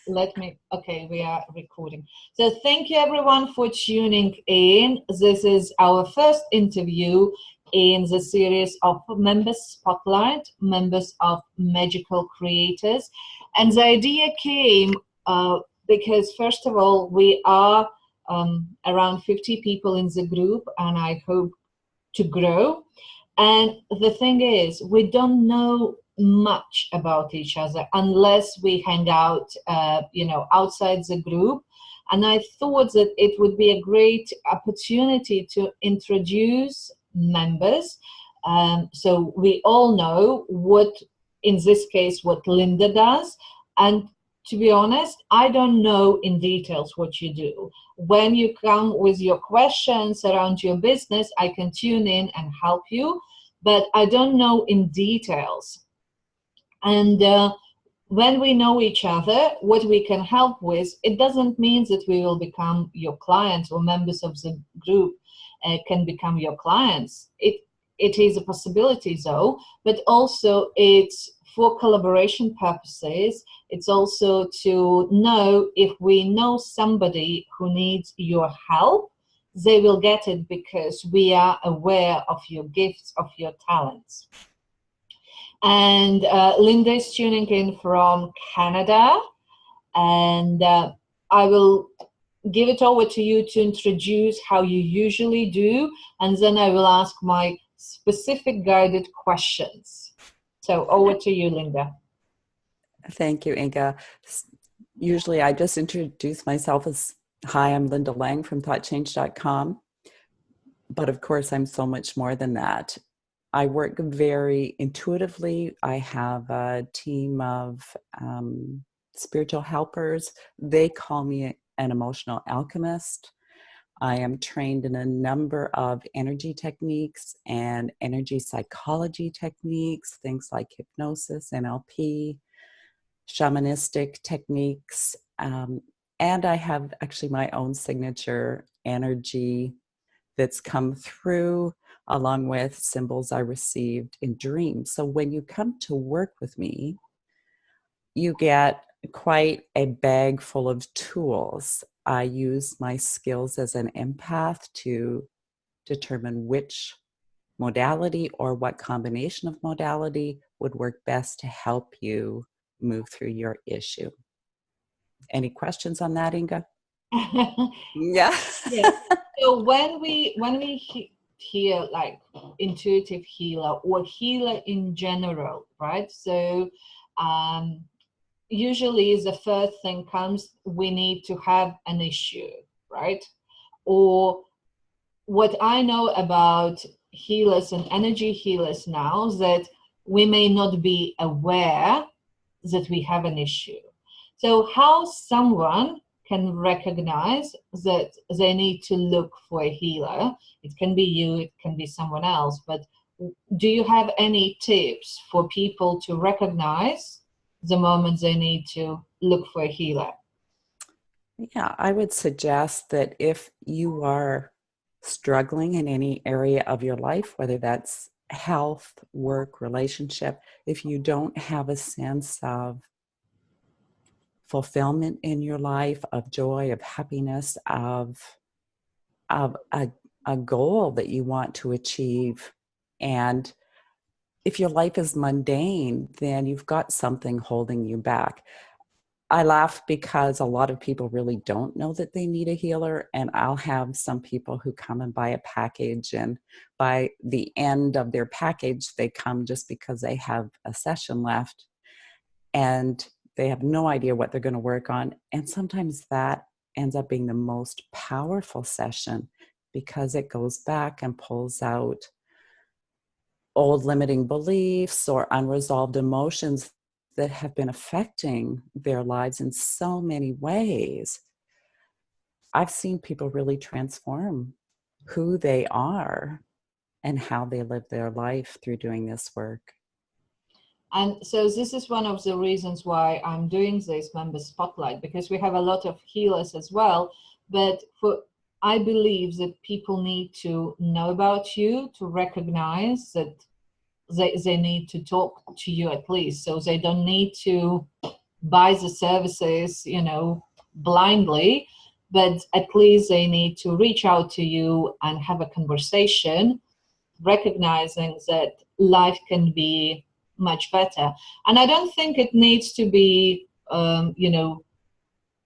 Okay, we are recording. So thank you everyone for tuning in. This is our first interview in the series of Members Spotlight, Members of Magical Creators. And the idea came because, first of all, we are around 50 people in the group, and I hope to grow. And the thing is, we don't know much about each other unless we hang out, outside the group. And I thought that it would be a great opportunity to introduce members. So we all know what, in this case, what Linda does. And to be honest, I don't know in details what you do. When you come with your questions around your business, I can tune in and help you, but I don't know in details. And when we know each other, what we can help with, it doesn't mean that we will become your clients or members of the group can become your clients. It is a possibility though, but also it's for collaboration purposes. It's also to know if we know somebody who needs your help, they will get it because we are aware of your gifts, of your talents. And Linda is tuning in from Canada, and I will give it over to you to introduce how you usually do, and then I will ask my specific guided questions. So over to you, Linda. Thank you, Inga. Usually I just introduce myself as, hi, I'm Linda Lang from thoughtchange.com. But of course, I'm so much more than that. I work very intuitively. I have a team of spiritual helpers. They call me an emotional alchemist. I am trained in a number of energy techniques and energy psychology techniques, things like hypnosis, NLP, shamanistic techniques. And I have actually my own signature energy that's come through, along with symbols I received in dreams. So when you come to work with me, you get quite a bag full of tools. I use my skills as an empath to determine which modality or what combination of modality would work best to help you move through your issue. Any questions on that, Inga? Yeah. Yeah. So when we hear like intuitive healer or healer in general, right? So usually the first thing comes, we need to have an issue, right? Or what I know about healers and energy healers now is that we may not be aware that we have an issue. So how someone can recognize that they need to look for a healer? It can be you, it can be someone else, but do you have any tips for people to recognize the moment they need to look for a healer? Yeah, I would suggest that if you are struggling in any area of your life, whether that's health, work, relationship, if you don't have a sense of fulfillment in your life, of joy, of happiness, of a goal that you want to achieve, and if your life is mundane, then you've got something holding you back. I laugh because a lot of people really don't know that they need a healer, and I'll have some people who come and buy a package, and by the end of their package, they come just because they have a session left, and they have no idea what they're going to work on. And sometimes that ends up being the most powerful session because it goes back and pulls out old limiting beliefs or unresolved emotions that have been affecting their lives in so many ways. I've seen people really transform who they are and how they live their life through doing this work. And so this is one of the reasons why I'm doing this member spotlight, because we have a lot of healers as well, but I believe that people need to know about you, to recognize that they need to talk to you at least, so they don't need to buy the services, you know, blindly, but at least they need to reach out to you and have a conversation, recognizing that life can be much better. And I don't think it needs to be, you know,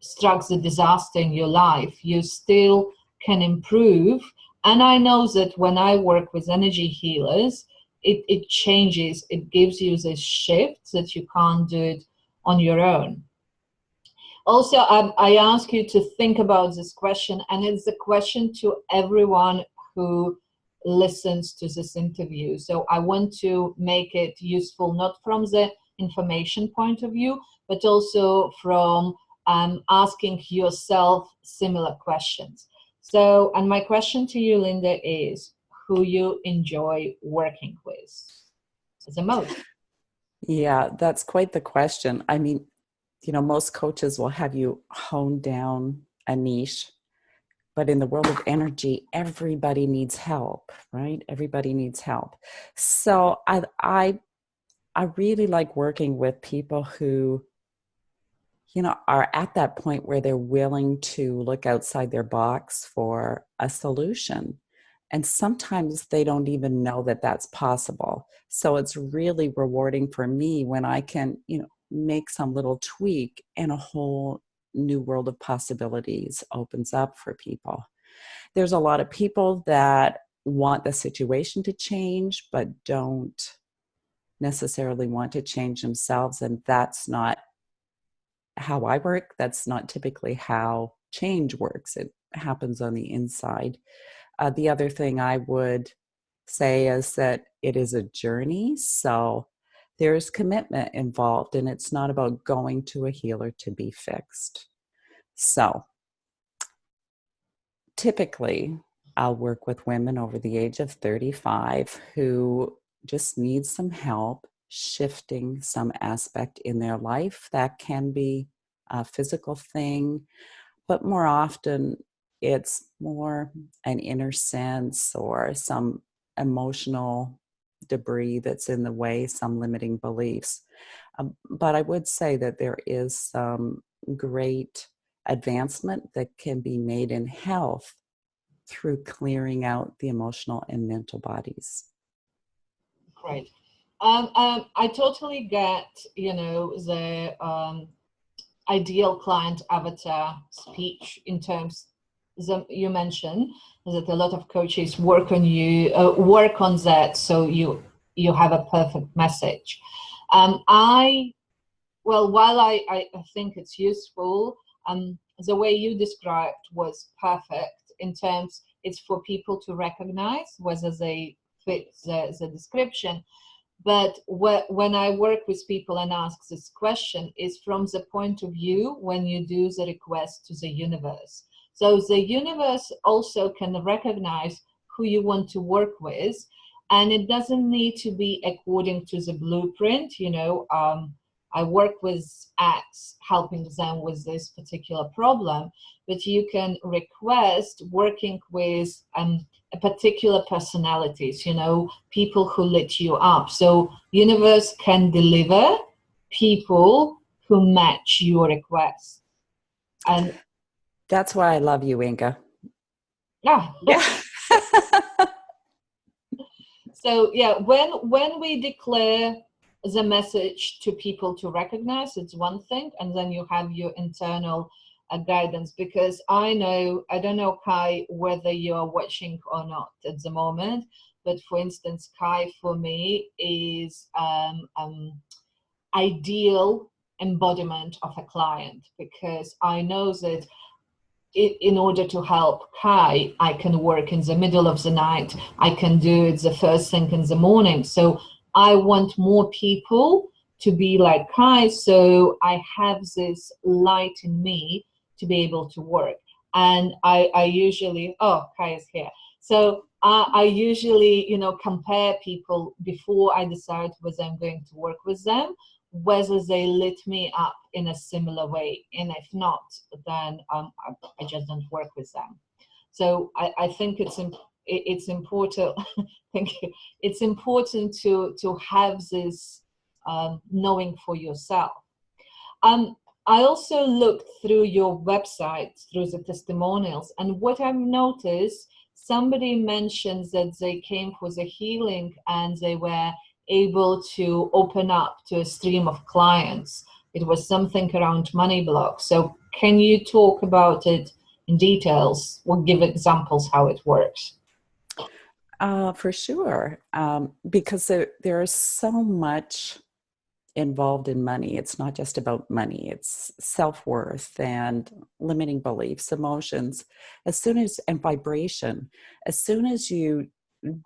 strikes a disaster in your life. You still can improve. And I know that when I work with energy healers, it changes, it gives you this shift that you can't do it on your own. Also, I ask you to think about this question, and it's a question to everyone who listens to this interview. So I want to make it useful, not from the information point of view, but also from asking yourself similar questions. So, and my question to you, Linda, is who you enjoy working with the most? Yeah, that's quite the question. I mean, you know, most coaches will have you hone down a niche, but in the world of energy, everybody needs help, right? Everybody needs help. So I really like working with people who, you know, are at that point where they're willing to look outside their box for a solution. And sometimes they don't even know that that's possible. So it's really rewarding for me when I can, you know, make some little tweak and a whole new world of possibilities opens up for people. There's a lot of people that want the situation to change, but don't necessarily want to change themselves. And that's not how I work. That's not typically how change works. It happens on the inside. The other thing I would say is that it is a journey. So there's commitment involved, and it's not about going to a healer to be fixed. So typically, I'll work with women over the age of 35 who just need some help shifting some aspect in their life. That can be a physical thing, but more often it's more an inner sense or some emotional debris that's in the way, some limiting beliefs. But I would say that there is some great advancement that can be made in health through clearing out the emotional and mental bodies. Great. I totally get, you know, the ideal client avatar speech in terms that you mentioned that a lot of coaches work on you, work on that, so you have a perfect message. While I think it's useful, the way you described was perfect in terms it's for people to recognize whether they fit the description. But when I work with people and ask this question is from the point of view when you do the request to the universe. So the universe also can recognize who you want to work with, and it doesn't need to be according to the blueprint. You know, I work with ads, helping them with this particular problem, but you can request working with a particular personalities, you know, people who lit you up. So universe can deliver people who match your request. And that's why I love you, Inga. yeah. Yeah. So yeah, when we declare the message to people to recognize, it's one thing, and then you have your internal guidance. Because I don't know, Kai, whether you're watching or not at the moment, but for instance, Kai for me is ideal embodiment of a client, because I know that in order to help Kai, I can work in the middle of the night. I can do it the first thing in the morning. So I want more people to be like Kai, so I have this light in me to be able to work. And I usually, oh, Kai is here. So I usually, you know, compare people before I decide whether I'm going to work with them, whether they lit me up in a similar way, and if not, then I just don't work with them. So I think it's important. Thank you. It's important to have this knowing for yourself. I also looked through your website, through the testimonials, and what I've noticed, somebody mentions that they came for the healing and they were able to open up to a stream of clients. It was something around money blocks. So can you talk about it in details or give examples how it works? For sure, because there is so much involved in money. It's not just about money. It's self-worth and limiting beliefs, emotions, and vibration. As soon as you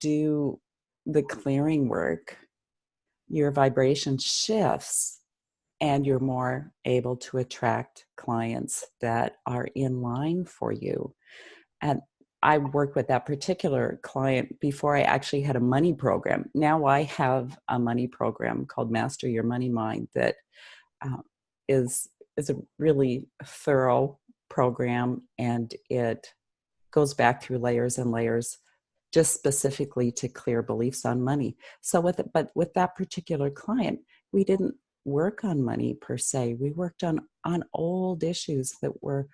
do the clearing work, your vibration shifts and you're more able to attract clients that are in line for you. And I worked with that particular client before I actually had a money program. Now I have a money program called Master Your Money Mind that uh, is a really thorough program, and it goes back through layers and layers just specifically to clear beliefs on money. So but with that particular client, we didn't work on money per se. We worked on old issues that were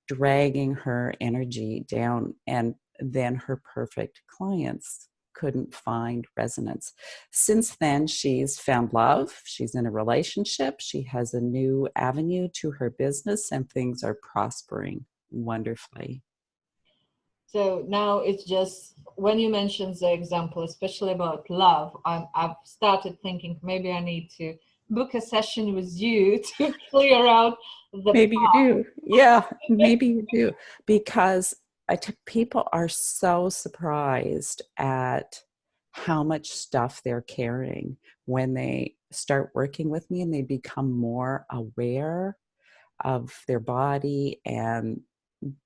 dragging her energy down, and then her perfect clients couldn't find resonance. Since then, she's found love, she's in a relationship, she has a new avenue to her business, and things are prospering wonderfully. So now it's just, when you mentioned the example, especially about love, I've started thinking maybe I need to book a session with you to clear out the Maybe you do. Yeah, maybe you do. Because people are so surprised at how much stuff they're carrying when they start working with me and they become more aware of their body and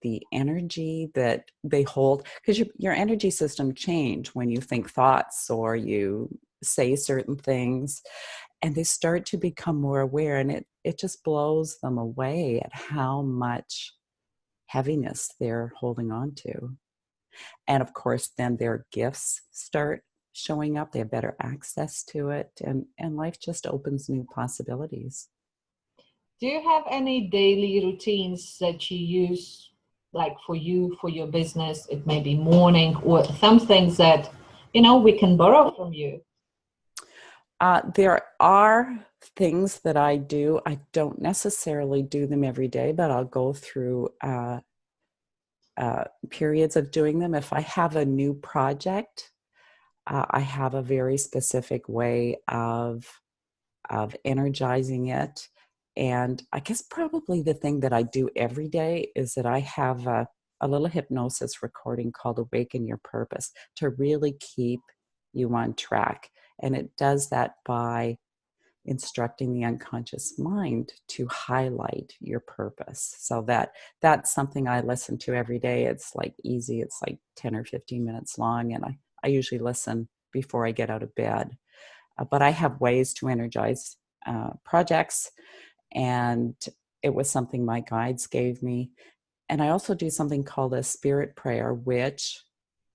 the energy that they hold, because your energy system change when you think thoughts or you say certain things, and they start to become more aware, and it just blows them away at how much heaviness they're holding on to. And of course then their gifts start showing up, they have better access to it, and life just opens new possibilities. Do you have any daily routines that you use, like for you, for your business? It may be morning or some things that, we can borrow from you. There are things that I do. I don't necessarily do them every day, but I'll go through periods of doing them. If I have a new project, I have a very specific way of energizing it. And I guess probably the thing that I do every day is that I have a little hypnosis recording called Awaken Your Purpose to really keep you on track. And it does that by instructing the unconscious mind to highlight your purpose. So that's something I listen to every day. It's like easy. It's like 10 or 15 minutes long. And I usually listen before I get out of bed. But I have ways to energize projects, and it was something my guides gave me. And I also do something called a spirit prayer, which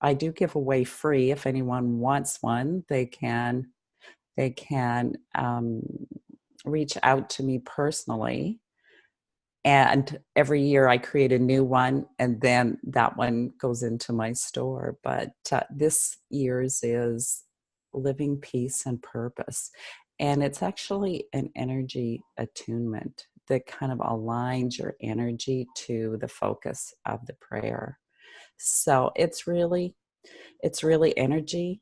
I do give away free. If anyone wants one, they can reach out to me personally. And every year I create a new one, and then that one goes into my store. But this year's is Living Peace and Purpose. And it's actually an energy attunement that kind of aligns your energy to the focus of the prayer. So it's really energy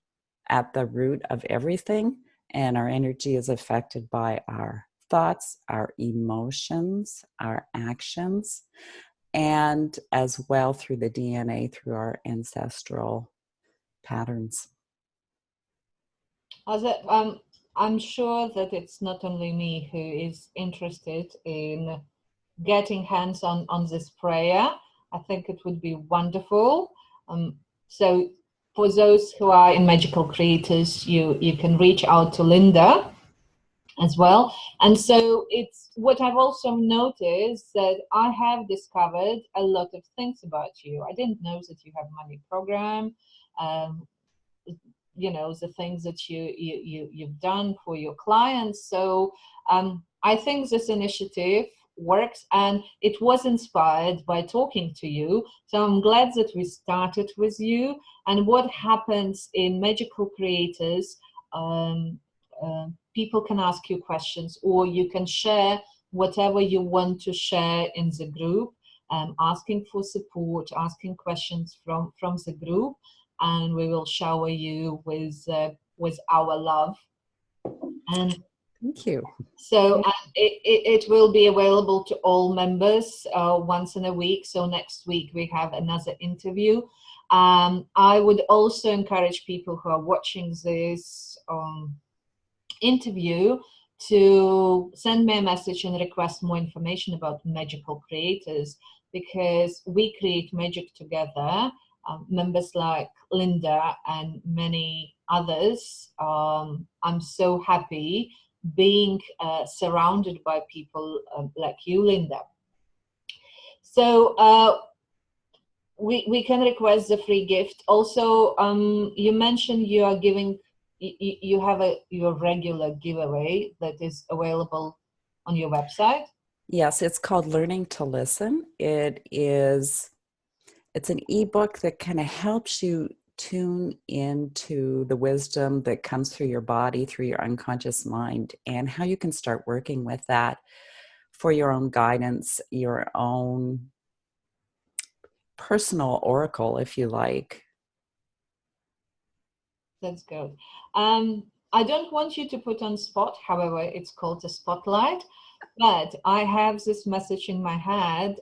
at the root of everything. And our energy is affected by our thoughts, our emotions, our actions, and as well through the DNA, through our ancestral patterns. I'm sure that it's not only me who is interested in getting hands on this prayer. I think it would be wonderful. So for those who are in Magical Creators, you can reach out to Linda as well. And so it's what I've also noticed, that I have discovered a lot of things about you. I didn't know that you have a money program. The things that you've done for your clients. So I think this initiative works, and it was inspired by talking to you. So I'm glad that we started with you. And what happens in Magical Creators, people can ask you questions, or you can share whatever you want to share in the group, asking for support, asking questions from the group, and we will shower you with our love. And thank you. so it will be available to all members once in a week. So next week we have another interview. I would also encourage people who are watching this interview to send me a message and request more information about Magical Creators, because we create magic together. Members like Linda and many others. I'm so happy being surrounded by people like you, Linda. So we can request the free gift. Also, you mentioned you are giving, you have your regular giveaway that is available on your website. Yes, it's called Learning to Listen. It's an ebook that kind of helps you tune into the wisdom that comes through your body, through your unconscious mind, and how you can start working with that for your own guidance, your own personal oracle, if you like. That's good. I don't want you to put on spot, however, it's called a spotlight, but I have this message in my head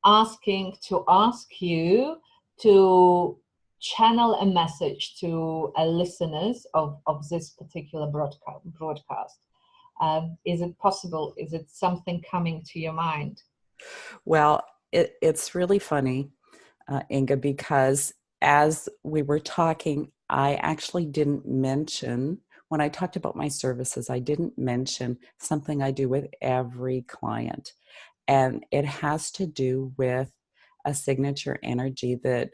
asking to ask you to channel a message to listeners of this particular broadcast. Is it possible? Is it something coming to your mind? Well, it's really funny, Inga, because as we were talking, I actually didn't mention, when I talked about my services, I didn't mention something I do with every client. And it has to do with a signature energy that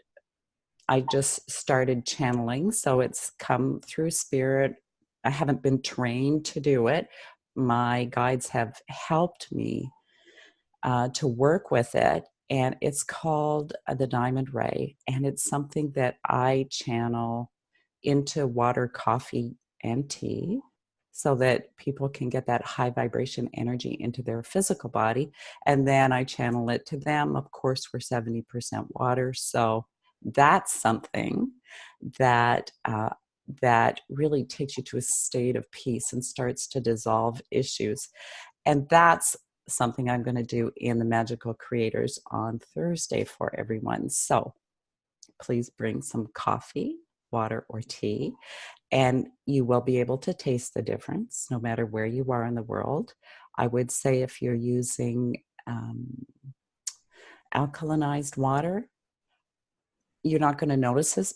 I just started channeling. So it's come through spirit. I haven't been trained to do it. My guides have helped me to work with it. And it's called the Diamond Ray. And it's something that I channel into water, coffee, and tea, so that people can get that high vibration energy into their physical body. And then I channel it to them. Of course, we're 70% water. So that's something that that really takes you to a state of peace and starts to dissolve issues. And that's something I'm going to do in the Magical Creators on Thursday for everyone. So please bring some coffee, water, or tea, and you will be able to taste the difference no matter where you are in the world. I would say if you're using alkalinized water, you're not going to notice as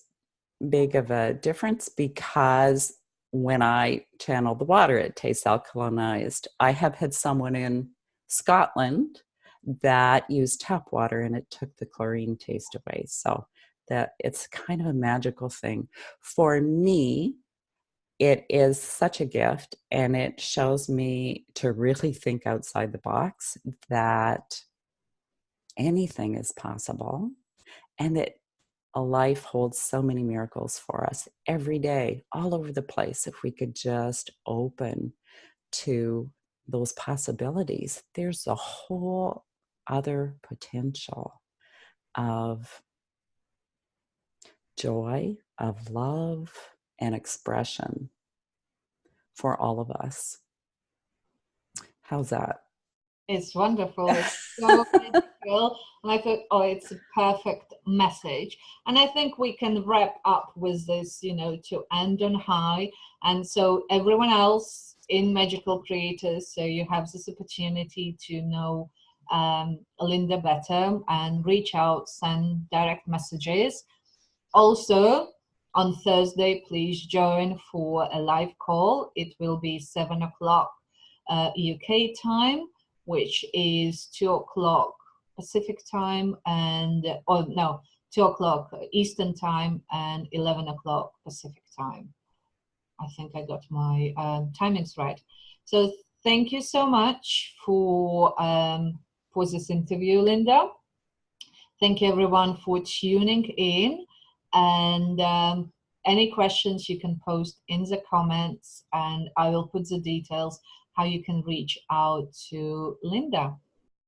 big of a difference, because when I channel the water, it tastes alkalinized. I have had someone in Scotland that used tap water and it took the chlorine taste away. So that it's kind of a magical thing. For me, it is such a gift, and it shows me to really think outside the box, that anything is possible, and that a life holds so many miracles for us every day, all over the place. If we could just open to those possibilities, there's a whole other potential of joy, of love, and expression for all of us. How's that? It's wonderful. It's so magical. And I thought, oh, it's a perfect message. And I think we can wrap up with this, you know, to end on high. And so everyone else in Magical Creators, so you have this opportunity to know Linda better and reach out, send direct messages. Also, on Thursday, please join for a live call. It will be 7 o'clock UK time, which is 2 o'clock Pacific time, and 2 o'clock Eastern time and 11 o'clock Pacific time. I think I got my timings right. So thank you so much for this interview, Linda. Thank you everyone for tuning in, and any questions you can post in the comments, and I will put the details how you can reach out to Linda.